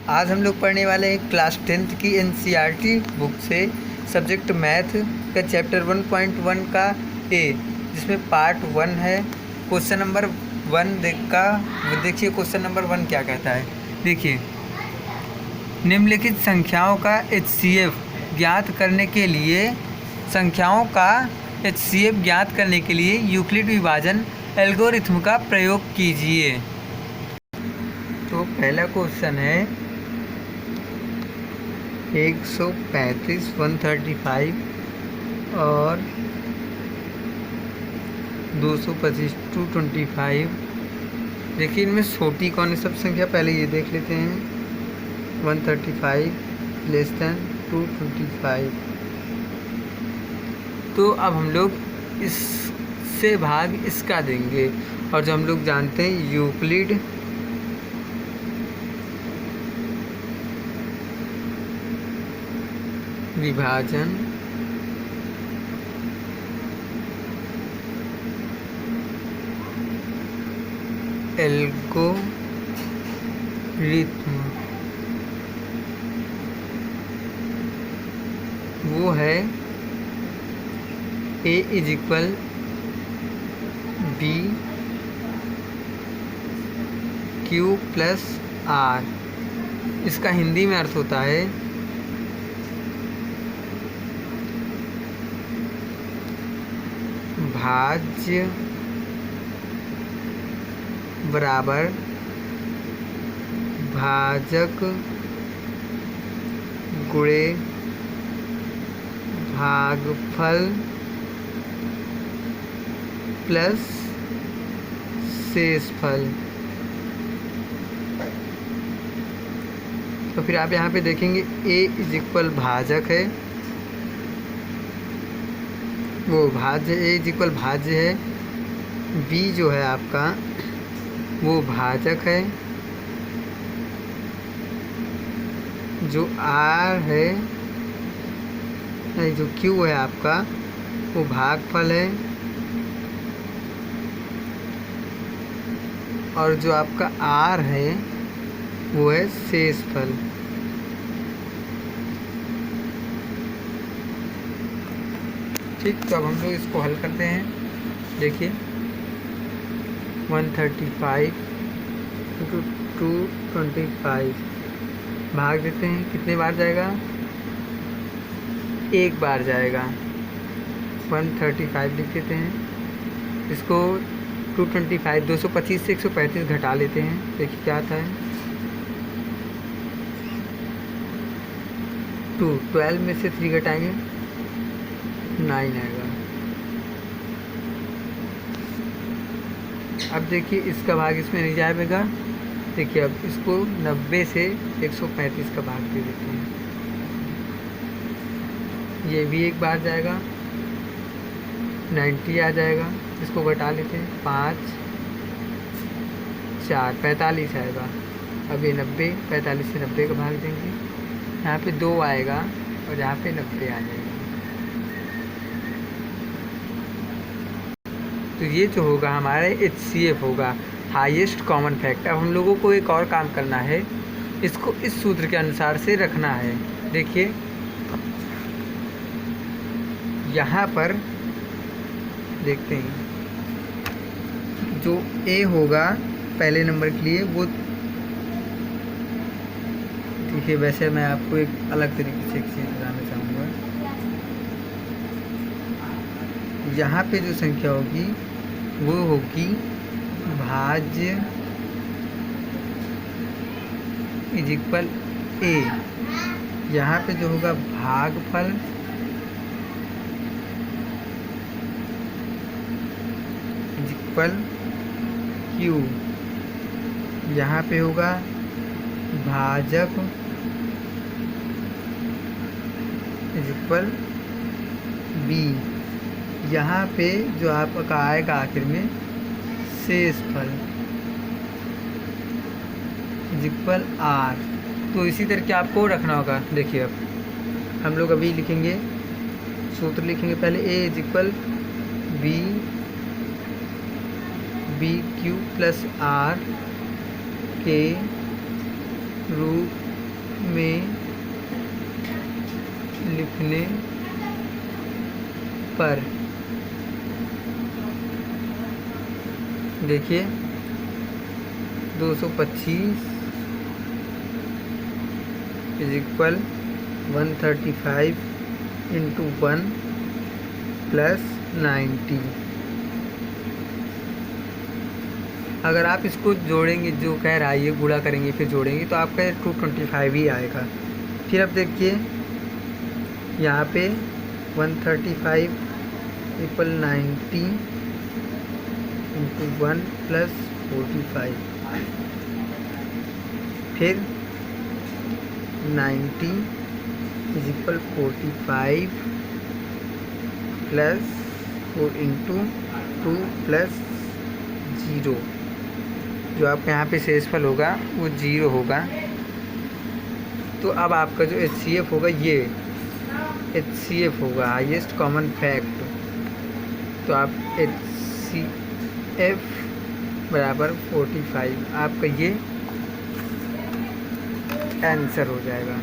आज हम लोग पढ़ने वाले हैं क्लास 10th की एनसीईआरटी बुक से सब्जेक्ट मैथ का चैप्टर 1.1 का ए, जिसमें पार्ट 1 है। क्वेश्चन नंबर 1 देखिए क्वेश्चन नंबर 1 क्या कहता है। देखिए, निम्नलिखित संख्याओं का एचसीएफ ज्ञात करने के लिए यूक्लिड विभाजन एल्गोरिथ्म का प्रयोग कीजिए। तो पहला क्वेश्चन है 135 135 और 225 225। देखिए इनमें छोटी कौन सी सब संख्या, पहले ये देख लेते हैं। 135 लेस देन 225। तो अब हम लोग इससे भाग इसका देंगे, और जो हम लोग जानते हैं यूक्लिड विभाजन एल्गोरिथ्म वो है A = B Q + R। इसका हिंदी में अर्थ होता है भाज्य बराबर भाजक गुणे भागफल प्लस शेषफल। तो फिर आप यहाँ पे देखेंगे A = भाजक है, वो भाज्य A भाज्य है। B जो है आपका वो भाजक है। जो R है, नहीं, जो Q है आपका वो भागफल है, और जो आपका R है वो है शेषफल। ठीक, तो अब हम लोग इसको हल करते हैं। देखिए 135 × 225 भाग देते हैं, कितने बार जाएगा? एक बार जाएगा। 135 लिख देते हैं। इसको 225 225 से 135 घटा लेते हैं। देखिए क्या आता है, 12 में से 3 घटाएंगे 9 आएगा। अब देखिए इसका भाग इसमें नहीं जाएगा। देखिए अब इसको 90 से 135 का भाग दे देते हैं। ये भी एक बार जाएगा, 90 आ जाएगा। इसको घटा लेते हैं, 5 4 45 आएगा। अब ये 90, 45 से 90 का भाग देंगे, यहाँ पे 2 आएगा और यहाँ पे 90 आ जाएगा। तो ये जो होगा हमारे HCF होगा, हाईएस्ट कॉमन फैक्टर। अब हम लोगों को एक और काम करना है, इसको इस सूत्र के अनुसार से रखना है। देखिए यहाँ पर देखते हैं, जो A होगा पहले नंबर के लिए वो, देखिए वैसे मैं आपको एक अलग तरीके से एक चीज़ बताना चाहूँगा। यहाँ पे जो संख्या होगी वो होगी भाज्य = A। यहाँ पे जो होगा भागफल = Q। यहाँ पे होगा भाजक = B। यहाँ पे जो आपका आएगा आखिर में शेषफल = R। तो इसी तरह आपको रखना होगा। देखिए अब हम लोग अभी लिखेंगे, सूत्र लिखेंगे। पहले A = B BQ + R के रूप में लिखने पर देखिए 225 इज इक्वल 135 इंटू 1 प्लस 90। अगर आप इसको जोड़ेंगे, जो कह रहा है ये गुणा करेंगे फिर जोड़ेंगे, तो आपका 225 ही आएगा। फिर अब देखिए यहाँ पे 135 इक्वल 90 इंटू 1 प्लस 45, फिर 90 is equal 45 plus 4 into 2 plus 0। जो आपका यहाँ पे शेषफल होगा वो 0 होगा। तो अब आपका जो HCF होगा ये HCF होगा, हाईएस्ट कॉमन फैक्ट। तो आप HCF बराबर 45, आपका ये आंसर हो जाएगा।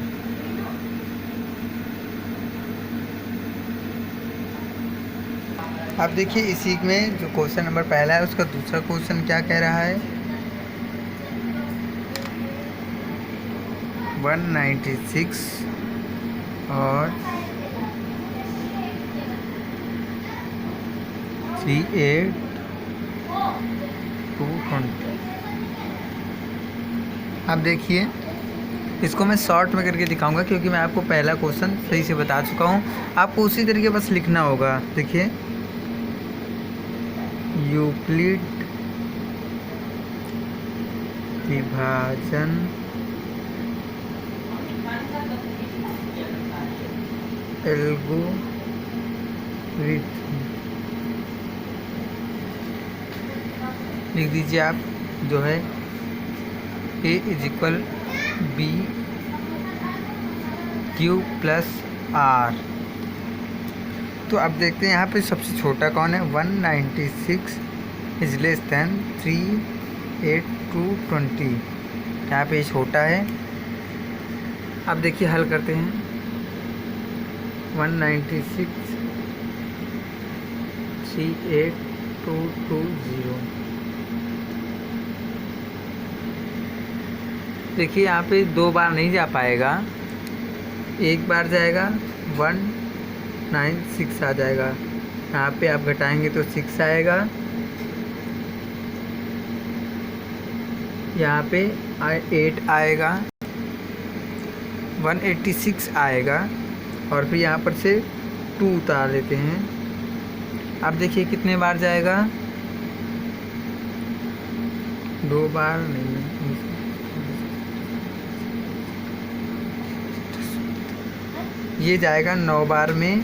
अब देखिए इसी में जो क्वेश्चन नंबर पहला है उसका दूसरा क्वेश्चन क्या कह रहा है, 196 और 38,220। अब देखिए इसको मैं शॉर्ट में करके दिखाऊंगा क्योंकि मैं आपको पहला क्वेश्चन सही से बता चुका हूँ। आपको उसी तरीके बस लिखना होगा। देखिए यूक्लिड विभाजन एल्गोरिथम लिख दीजिए आप, जो है A is equal B Q plus R. तो अब देखते हैं यहाँ पे सबसे छोटा कौन है, 196 इज लेस दैन 38,220। यहाँ पे छोटा है। अब देखिए हल करते हैं। 196 38,220। देखिए यहाँ पे 2 बार नहीं जा पाएगा, एक बार जाएगा 196 आ जाएगा। यहाँ पे आप घटाएंगे तो 6 आएगा, यहाँ पे 8 आएगा, 186 आएगा और फिर यहाँ पर से 2 उतार लेते हैं। अब देखिए कितने बार जाएगा, 2 बार नहीं, ये जाएगा 9 बार में।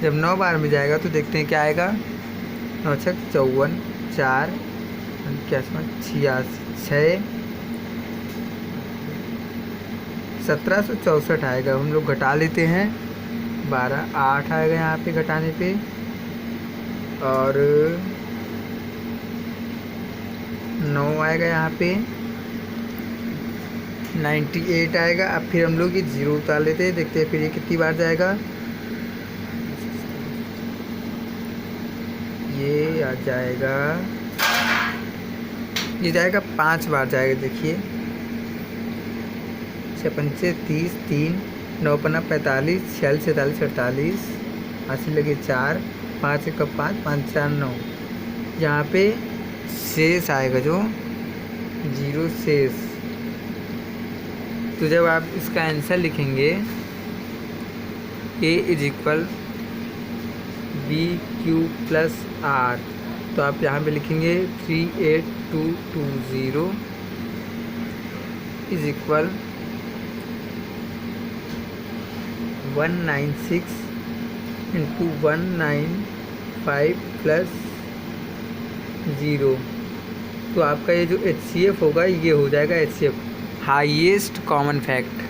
जब 9 बार में जाएगा तो देखते हैं क्या आएगा, 9 छक 54, 4 क्या 86, 1764 आएगा। हम लोग घटा लेते हैं, 12, 8 आएगा यहाँ पे घटाने पे, और 9 आएगा यहाँ पे, 98 आएगा। अब फिर हम लोग ये 0 उतार लेते हैं, देखते हैं फिर ये कितनी बार जाएगा। ये आ जाएगा, ये जाएगा 5 बार जाएगा। देखिए 6 पंचे 30, 3 9 पन्ना 45, 46 47 48, 80 लगे 4, 5 1 5, 5 4 9। यहाँ पे शेष आएगा जो 0 शेष। तो जब आप इसका आंसर लिखेंगे A is equal B Q plus R, तो आप यहाँ पे लिखेंगे 38,220 इज इक्वल 196 इंटू 195 प्लस 0। तो आपका ये जो HCF होगा ये हो जाएगा HCF, highest common fact,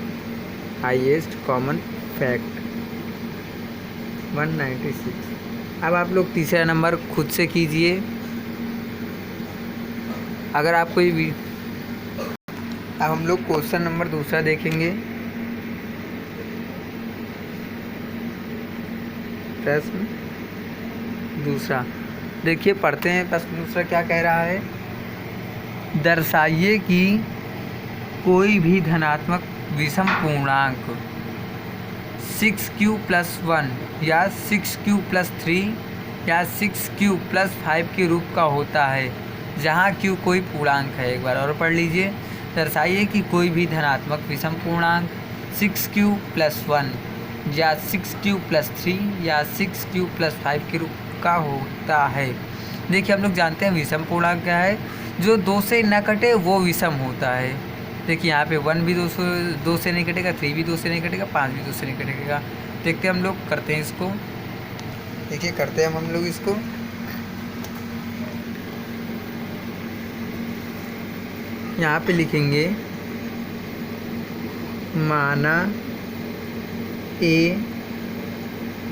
highest common fact 196। अब आप लोग तीसरा नंबर खुद से कीजिए। अगर आपको ये अब हम लोग क्वेश्चन नंबर दूसरा देखेंगे। प्रश्न दूसरा देखिए, पढ़ते हैं। प्रश्न दूसरा क्या कह रहा है? दर्शाइए कि कोई भी धनात्मक विषम पूर्णांक 6q+1 या 6q+3 या 6q+5 के रूप का होता है, जहाँ q कोई पूर्णांक है। एक बार और पढ़ लीजिए। दर्शाइए कि कोई भी धनात्मक विषम पूर्णांक 6q+1 या 6q+3 या 6q+5 के रूप का होता है। देखिए, हम लोग जानते हैं विषम पूर्णांक क्या है। जो 2 से न कटे वो विषम होता है। देखिए, यहाँ पे 1 भी 2 से नहीं कटेगा, 3 भी 2 से नहीं कटेगा, 5 भी 2 से नहीं कटेगा। देखते हैं हम लोग, करते हैं इसको। देखिए, करते हैं हम लोग इसको। यहाँ पे लिखेंगे माना ए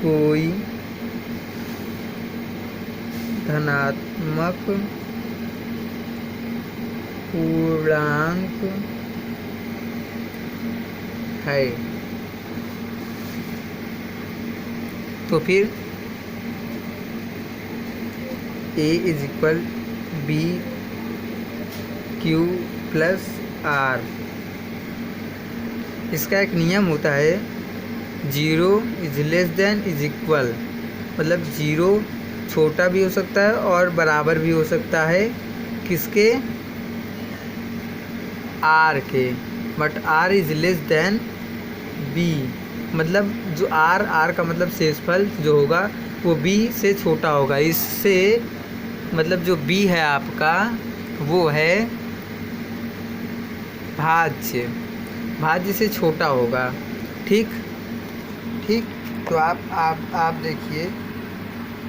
कोई धनात्मक पूर्णांक है, तो फिर A = B Q+R। इसका एक नियम होता है, 0 ≤ मतलब 0 छोटा भी हो सकता है और बराबर भी हो सकता है किसके? R के। बट R > B, मतलब जो R का मतलब शेषफल जो होगा वो B से छोटा होगा। इससे मतलब जो B है आपका वो है भाज्य से छोटा होगा। ठीक। तो आप देखिए,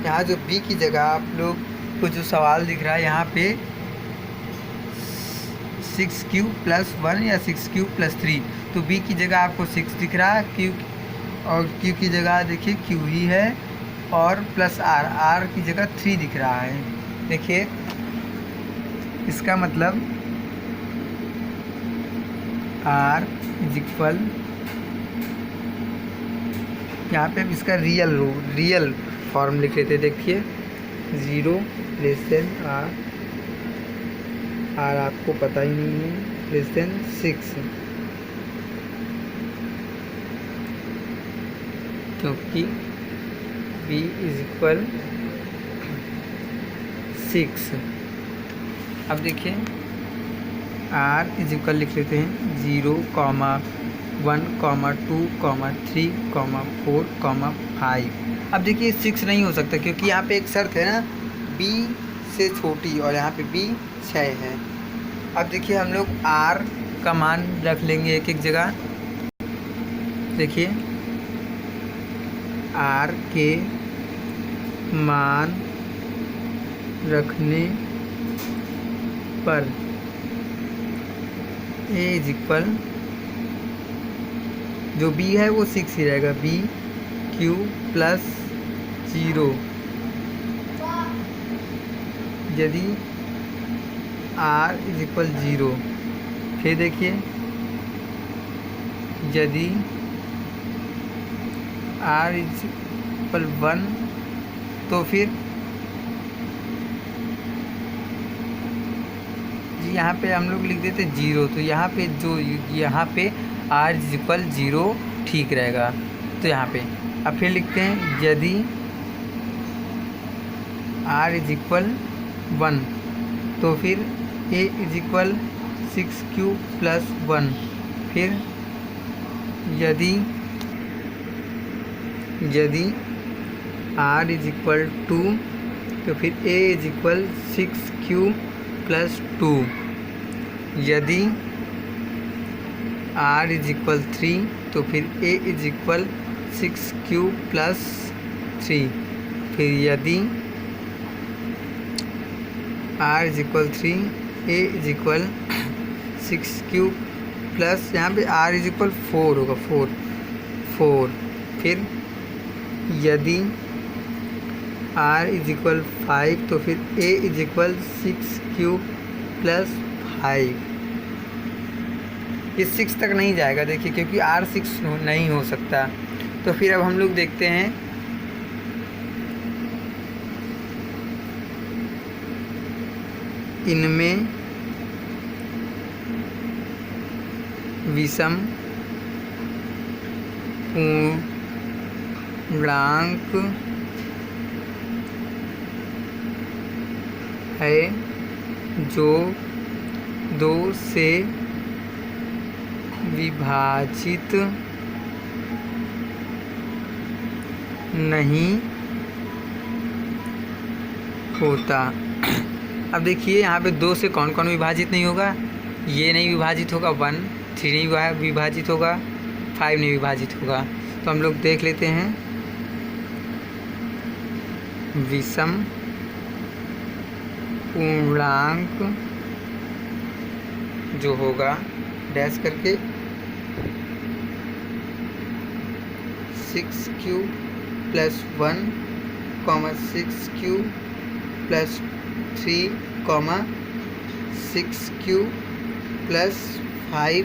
यहाँ जो B की जगह आप लोग को जो सवाल दिख रहा है यहाँ पे 6q+1 या 6q+3, तो B की जगह आपको 6 दिख रहा है, Q और Q की जगह देखिए Q ही है, और +R की जगह 3 दिख रहा है। देखिए, इसका मतलब R = यहाँ पे इसका रियल फॉर्म लिख लेते। देखिए, 0 R आपको पता ही नहीं है, <6, क्योंकि B = 6। अब देखिए, R = लिख लेते हैं 0, 1, 2, 3, 4, 5। अब देखिए 6 नहीं हो सकता, क्योंकि यहाँ पे एक शर्त है ना, B से छोटी, और यहाँ पे B 6 है। अब देखिए, हम लोग R का मान रख लेंगे एक एक जगह। देखिए, R के मान रखने पर A = जो B है वो 6 ही रहेगा, B Q+0। यदि R = 0, फिर देखिए, यदि R = 1, तो फिर यहाँ पे हम लोग लिख देते 0, तो यहाँ पे R = 0 ठीक रहेगा। तो यहाँ पे अब फिर लिखते हैं, यदि R = 1, तो फिर A = 6q+1। फिर यदि R = 2, तो फिर A = 6q+2। यदि R = 3, तो फिर A = 6q+3। फिर यदि R = 3, A = 6q+, यहाँ पे R = 4 होगा, 4। फिर यदि R = 5, तो फिर A = 6q+5। ये 6 तक नहीं जाएगा, देखिए, क्योंकि R 6 नहीं हो सकता। तो फिर अब हम लोग देखते हैं इनमें विषम पूर्णांक है जो 2 से विभाजित नहीं होता। अब देखिए यहाँ पे 2 से कौन कौन विभाजित नहीं होगा, ये नहीं विभाजित होगा, 1, 3 नहीं विभाजित होगा, 5 नहीं विभाजित होगा। तो हम लोग देख लेते हैं, विषम पूर्णांक जो होगा डैश करके 6q + 1, 6q + 3, 6q + 5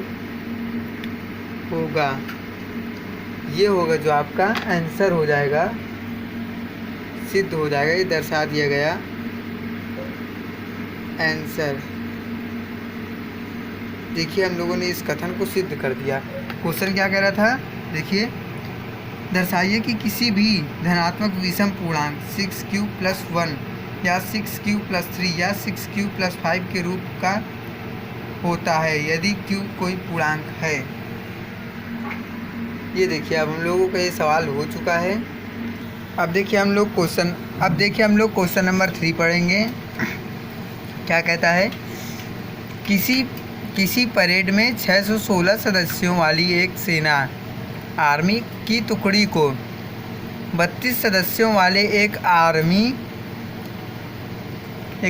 होगा। ये होगा जो आपका आंसर हो जाएगा, सिद्ध हो जाएगा, ये दर्शा दिया गया आंसर। देखिए हम लोगों ने इस कथन को सिद्ध कर दिया। क्वेश्चन क्या कह रहा था, देखिए, दर्शाइए कि किसी भी धनात्मक विषम पूर्णांक 6q + 1 या 6q + 3 या 6q + 5 के रूप का होता है यदि q कोई पूर्णांक है। ये देखिए अब हम लोगों का ये सवाल हो चुका है। अब देखिए हम लोग क्वेश्चन नंबर 3 पढ़ेंगे। क्या कहता है, किसी परेड में 616 सदस्यों वाली एक सेना आर्मी की टुकड़ी को 32 सदस्यों वाले एक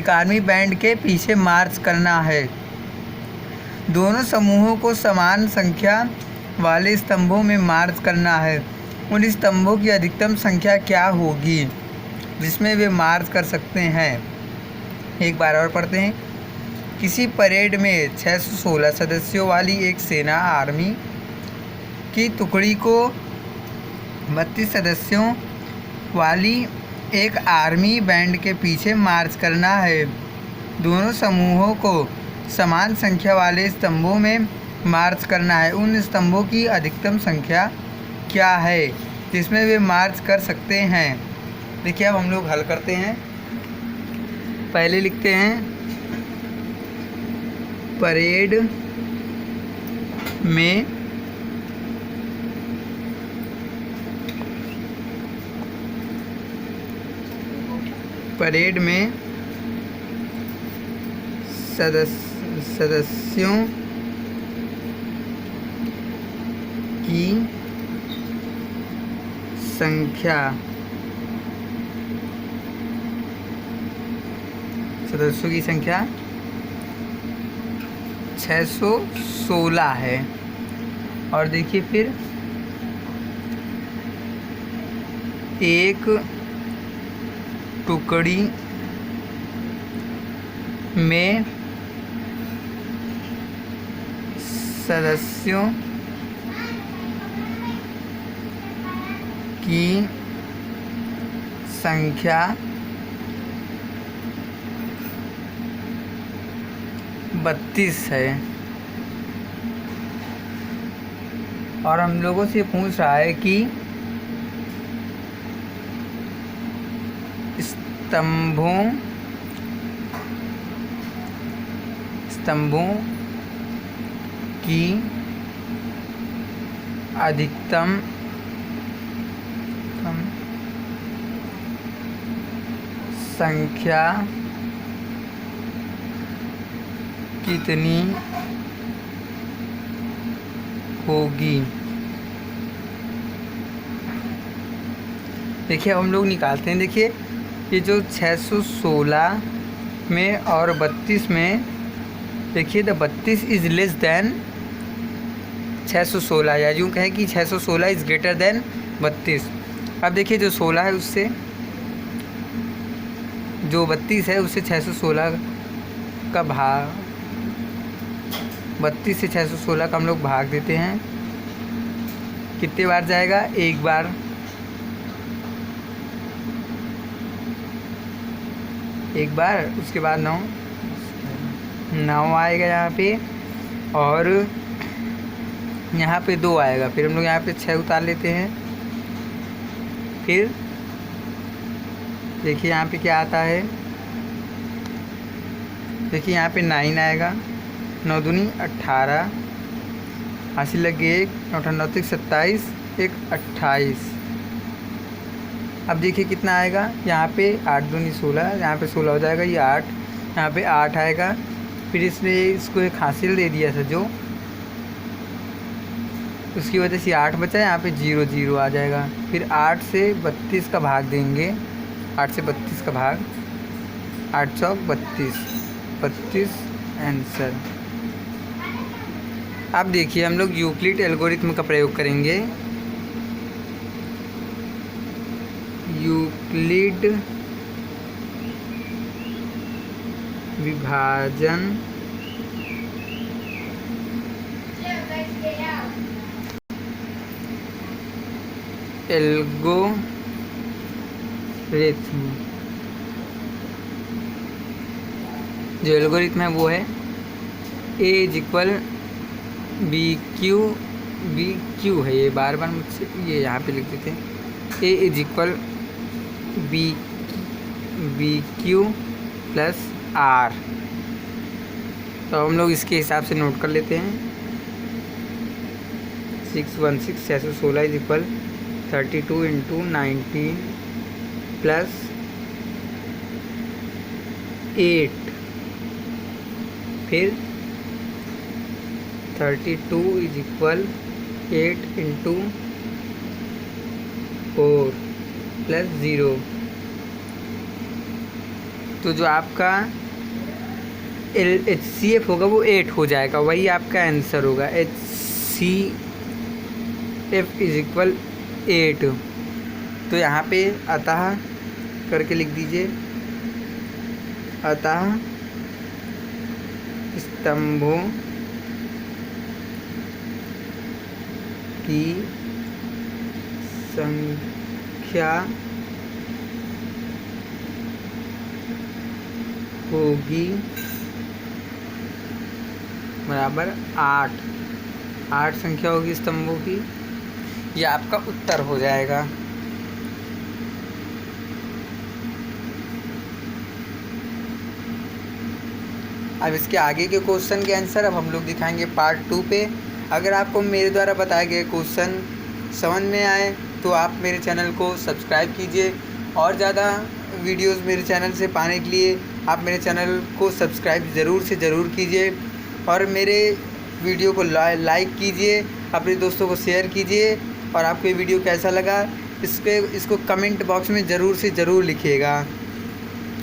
आर्मी बैंड के पीछे मार्च करना है। दोनों समूहों को समान संख्या वाले स्तंभों में मार्च करना है। उन स्तंभों की अधिकतम संख्या क्या होगी जिसमें वे मार्च कर सकते हैं। एक बार और पढ़ते हैं। किसी परेड में 616 सदस्यों वाली एक सेना आर्मी की टुकड़ी को 32 सदस्यों वाली एक आर्मी बैंड के पीछे मार्च करना है। दोनों समूहों को समान संख्या वाले स्तंभों में मार्च करना है। उन स्तंभों की अधिकतम संख्या क्या है जिसमें वे मार्च कर सकते हैं। देखिए अब हम लोग हल करते हैं। पहले लिखते हैं, परेड में सदस्यों की संख्या 616 है। और देखिए फिर एक टुकड़ी में सदस्यों की संख्या 32 है। और हम लोगों से पूछ रहा है कि स्तंभों की अधिकतम संख्या कितनी होगी। देखिए अब हम लोग निकालते हैं। देखिए ये जो 616 में और 32 में, देखिए द 32 इज़ लेस दैन 616, या यूँ कहें कि 616 इज़ ग्रेटर देन 32। अब देखिए जो 16 है उससे, जो 32 है उससे 616 का भाग, 32 से 616 का हम लोग भाग देते हैं। कितने बार जाएगा, एक बार। उसके बाद 9, 9 आएगा यहाँ पे, और यहाँ पे 2 आएगा। फिर हम लोग यहाँ पे 6 उतार लेते हैं। फिर देखिए यहाँ पे क्या आता है, देखिए यहाँ पे 9 आएगा, 9 दूनी 18, हासिल लगे 1, 9 9 27, 1 28। अब देखिए कितना आएगा, यहाँ पे 8 दूनी 16, यहाँ पे 16 हो जाएगा, ये 8, यहाँ पे 8 आएगा। फिर इसने इसको एक हासिल दे दिया था जो, उसकी वजह से 8 बचा, यहाँ पे 0 0 आ जाएगा। फिर 8 से 32 का भाग देंगे, 8 से 32 का भाग, 8 चौक 32, 32 आंसर। अब देखिए हम लोग यूक्लिड एल्गोरिथम का प्रयोग करेंगे। यूक्लिड विभाजन एल्गोरिथम, जो एल्गोरिथम है वो है ए इज इक्वल बी क्यू है। ये बार बार मुझसे ये यहाँ पे लिख देते हैं, A is equal B Q plus R. तो हम लोग इसके हिसाब से नोट कर लेते हैं। 616 616 इज इक्वल 32 इंटू 19 प्लस 8, फिर 32 इज इक्वल 8 इंटू 4 प्लस 0। तो जो आपका HCF होगा वो 8 हो जाएगा, वही आपका आंसर होगा। HCF is equal 8। तो यहाँ पे अतः करके लिख दीजिए, अतः स्तंभों की संख्या होगी बराबर 8 संख्या होगी स्तंभों की। ये आपका उत्तर हो जाएगा। अब इसके आगे के क्वेश्चन के आंसर अब हम लोग दिखाएंगे पार्ट 2 पे। अगर आपको मेरे द्वारा बताए गए क्वेश्चन समझ में आए तो आप मेरे चैनल को सब्सक्राइब कीजिए, और ज़्यादा वीडियोस मेरे चैनल से पाने के लिए आप मेरे चैनल को सब्सक्राइब ज़रूर से ज़रूर कीजिए, और मेरे वीडियो को लाइक कीजिए, अपने दोस्तों को शेयर कीजिए, और आपको ये वीडियो कैसा लगा इसको कमेंट बॉक्स में ज़रूर से ज़रूर लिखिएगा।